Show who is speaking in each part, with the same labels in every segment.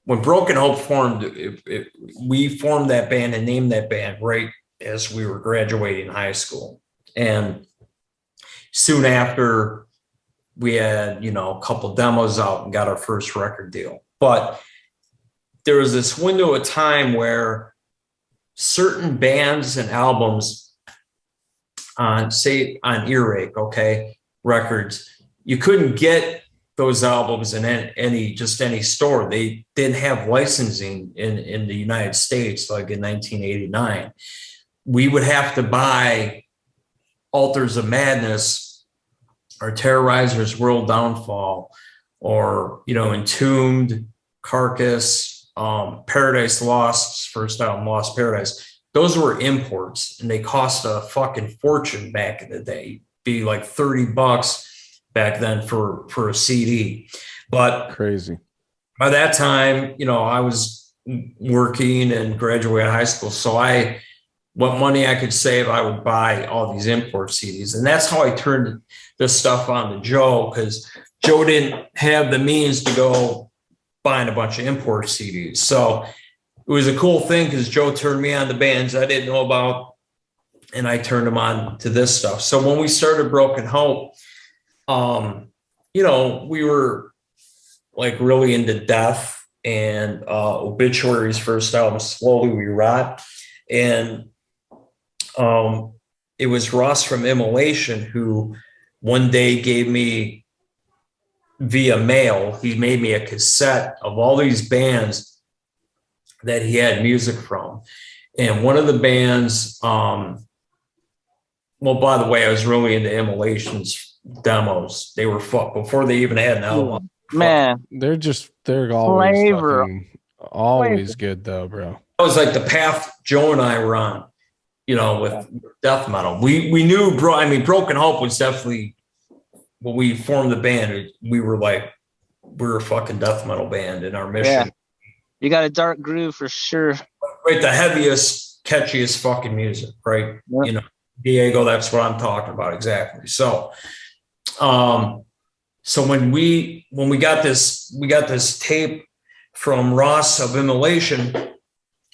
Speaker 1: when Broken Hope formed, we formed that band and named that band right as we were graduating high school. And soon after, we had, a couple demos out and got our first record deal. But there was this window of time where certain bands and albums on Earache, okay, records, you couldn't get those albums in any store. They didn't have licensing in the United States, like in 1989. We would have to buy Altars of Madness or Terrorizers World Downfall or, Entombed, Carcass, Paradise Lost's first album, Lost Paradise. Those were imports and they cost a fucking fortune back in the day. Be like $30 back then for a CD. But
Speaker 2: crazy.
Speaker 1: By that time, I was working and graduated high school. So what money I could save, I would buy all these import CDs. And that's how I turned this stuff on to Joe, because Joe didn't have the means to go buying a bunch of import CDs. So it was a cool thing because Joe turned me on to bands I didn't know about, and I turned him on to this stuff. So when we started Broken Hope, we were like really into Death and Obituary's first album, Slowly We Rot. And it was Ross from Immolation who one day gave me via mail, he made me a cassette of all these bands that he had music from. And one of the bands, well, by the way, I was really into Immolation's demos. They were before they even had an album.
Speaker 3: Man,
Speaker 2: they're always good though, bro.
Speaker 1: That was like the path Joe and I were on, with death metal. We knew, Broken Hope was definitely, when we formed the band, we were a fucking death metal band in our mission.
Speaker 3: Yeah. You got a dark groove for sure.
Speaker 1: Right, the heaviest, catchiest fucking music, right? Yep. Diego, that's what I'm talking about exactly. So, when we got this tape from Ross of Immolation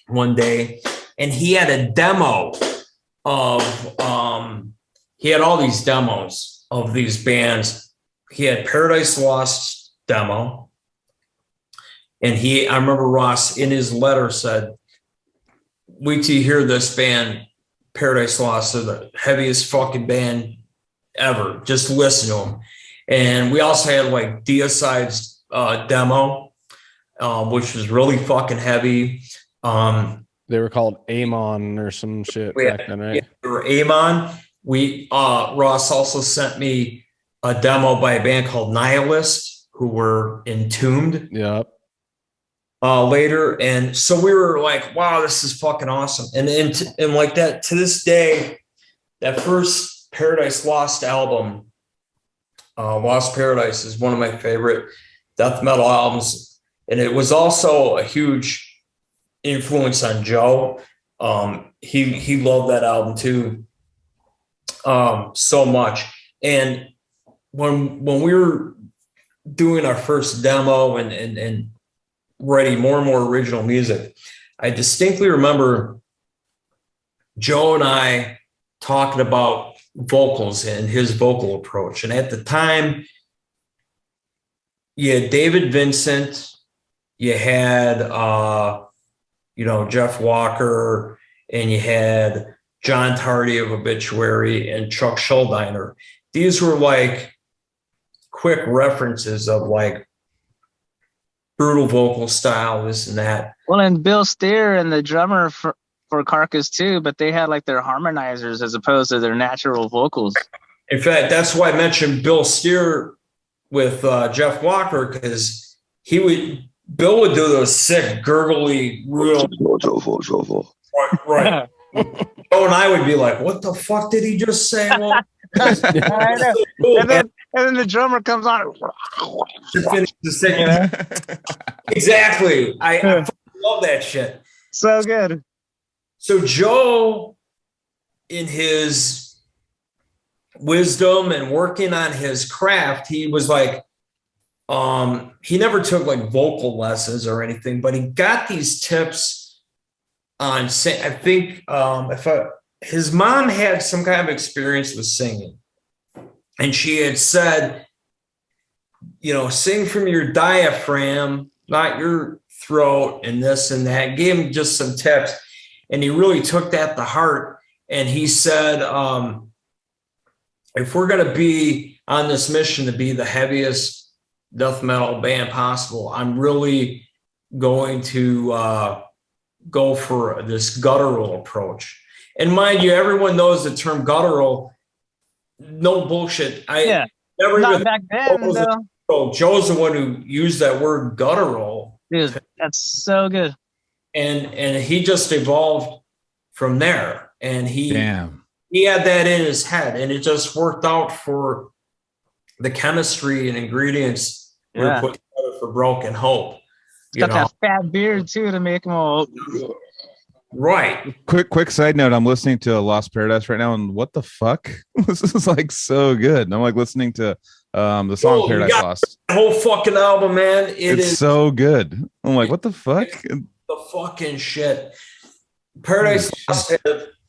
Speaker 1: one day, and he had a demo of he had all these demos of these bands. He had Paradise Lost demo, and I remember Ross in his letter said, "Wait till you hear this band, Paradise Lost. They're the heaviest fucking band ever. Just listen to them." And we also had like Deicide's demo, which was really fucking heavy.
Speaker 2: They were called Amon or some shit back then, right?
Speaker 1: Yeah, they were Amon. Ross also sent me a demo by a band called Nihilist, who were Entombed.
Speaker 2: Yep.
Speaker 1: Later, and so we were like, "Wow, this is fucking awesome!" And like that to this day, that first Paradise Lost album, Lost Paradise, is one of my favorite death metal albums, and it was also a huge influence on Joe. He loved that album too, so much. And when we were doing our first demo and writing more and more original music, I distinctly remember Joe and I talking about vocals and his vocal approach. And at the time, you had David Vincent, you had Jeff Walker, and you had John Tardy of Obituary and Chuck Schuldiner. These were like quick references of like brutal vocal style, this and that.
Speaker 3: Well, and Bill Steer and the drummer for Carcass too, but they had like their harmonizers as opposed to their natural vocals.
Speaker 1: In fact, that's why I mentioned Bill Steer with Jeff Walker, because Bill would do those sick, gurgly, real. Right. Joe and I would be like, "What the fuck did he just say?" Well,
Speaker 3: I know. Cool. And then the drummer comes on.
Speaker 1: Exactly. I love that shit.
Speaker 3: So good.
Speaker 1: So Joe, in his wisdom and working on his craft, he was like, he never took like vocal lessons or anything, but he got these tips on I think his mom had some kind of experience with singing, and she had said, sing from your diaphragm, not your throat, and this and that. Gave him just some tips, and he really took that to heart. And he said, if we're going to be on this mission to be the heaviest death metal band possible, I'm really going to go for this guttural approach. And mind you, everyone knows the term guttural. No bullshit. Never
Speaker 3: Not
Speaker 1: even
Speaker 3: back then, though.
Speaker 1: Joe's the one who used that word guttural.
Speaker 3: Dude, that's so good.
Speaker 1: And he just evolved from there. And he had that in his head, and it just worked out for the chemistry and ingredients we were put together for Broken Hope.
Speaker 3: He's got that fat beard too to make him all
Speaker 1: right.
Speaker 4: Quick side note, I'm listening to Lost Paradise right now, and what the fuck? This is like so good. And I'm like listening to the song Paradise Lost.
Speaker 1: The whole fucking album, man. It's
Speaker 4: so good. I'm like, what the fuck?
Speaker 1: The fucking shit. Paradise Lost,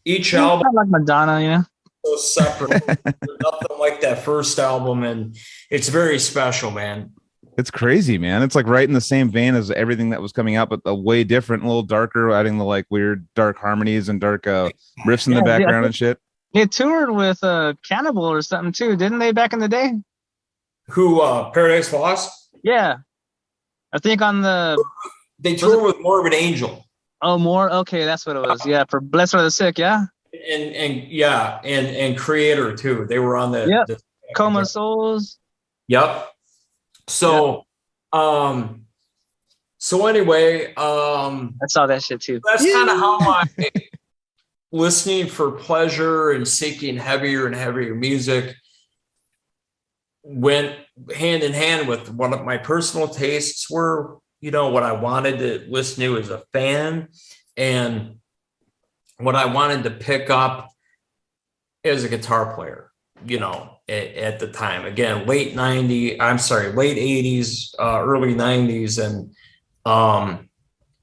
Speaker 1: each album
Speaker 3: like Madonna,
Speaker 1: so separate. Nothing like that first album, and it's very special, man.
Speaker 4: It's crazy, man. It's like right in the same vein as everything that was coming out, but a way different, a little darker, adding the like weird dark harmonies and dark riffs in the background and shit.
Speaker 3: They toured with Cannibal or something too, didn't they, back in the day?
Speaker 1: Who, Paradise Lost?
Speaker 3: Yeah. I think
Speaker 1: they toured with Morbid Angel.
Speaker 3: Oh, more? Okay, that's what it was. Yeah, for Blessed Are the Sick, yeah?
Speaker 1: And Creator too. They were on the
Speaker 3: Coma Souls.
Speaker 1: Yep. So, anyway,
Speaker 3: I saw that shit too.
Speaker 1: That's kind of how my listening for pleasure and seeking heavier and heavier music went hand in hand with what my personal tastes were, what I wanted to listen to as a fan and what I wanted to pick up as a guitar player, at the time. Again, late 80s, early 90s. And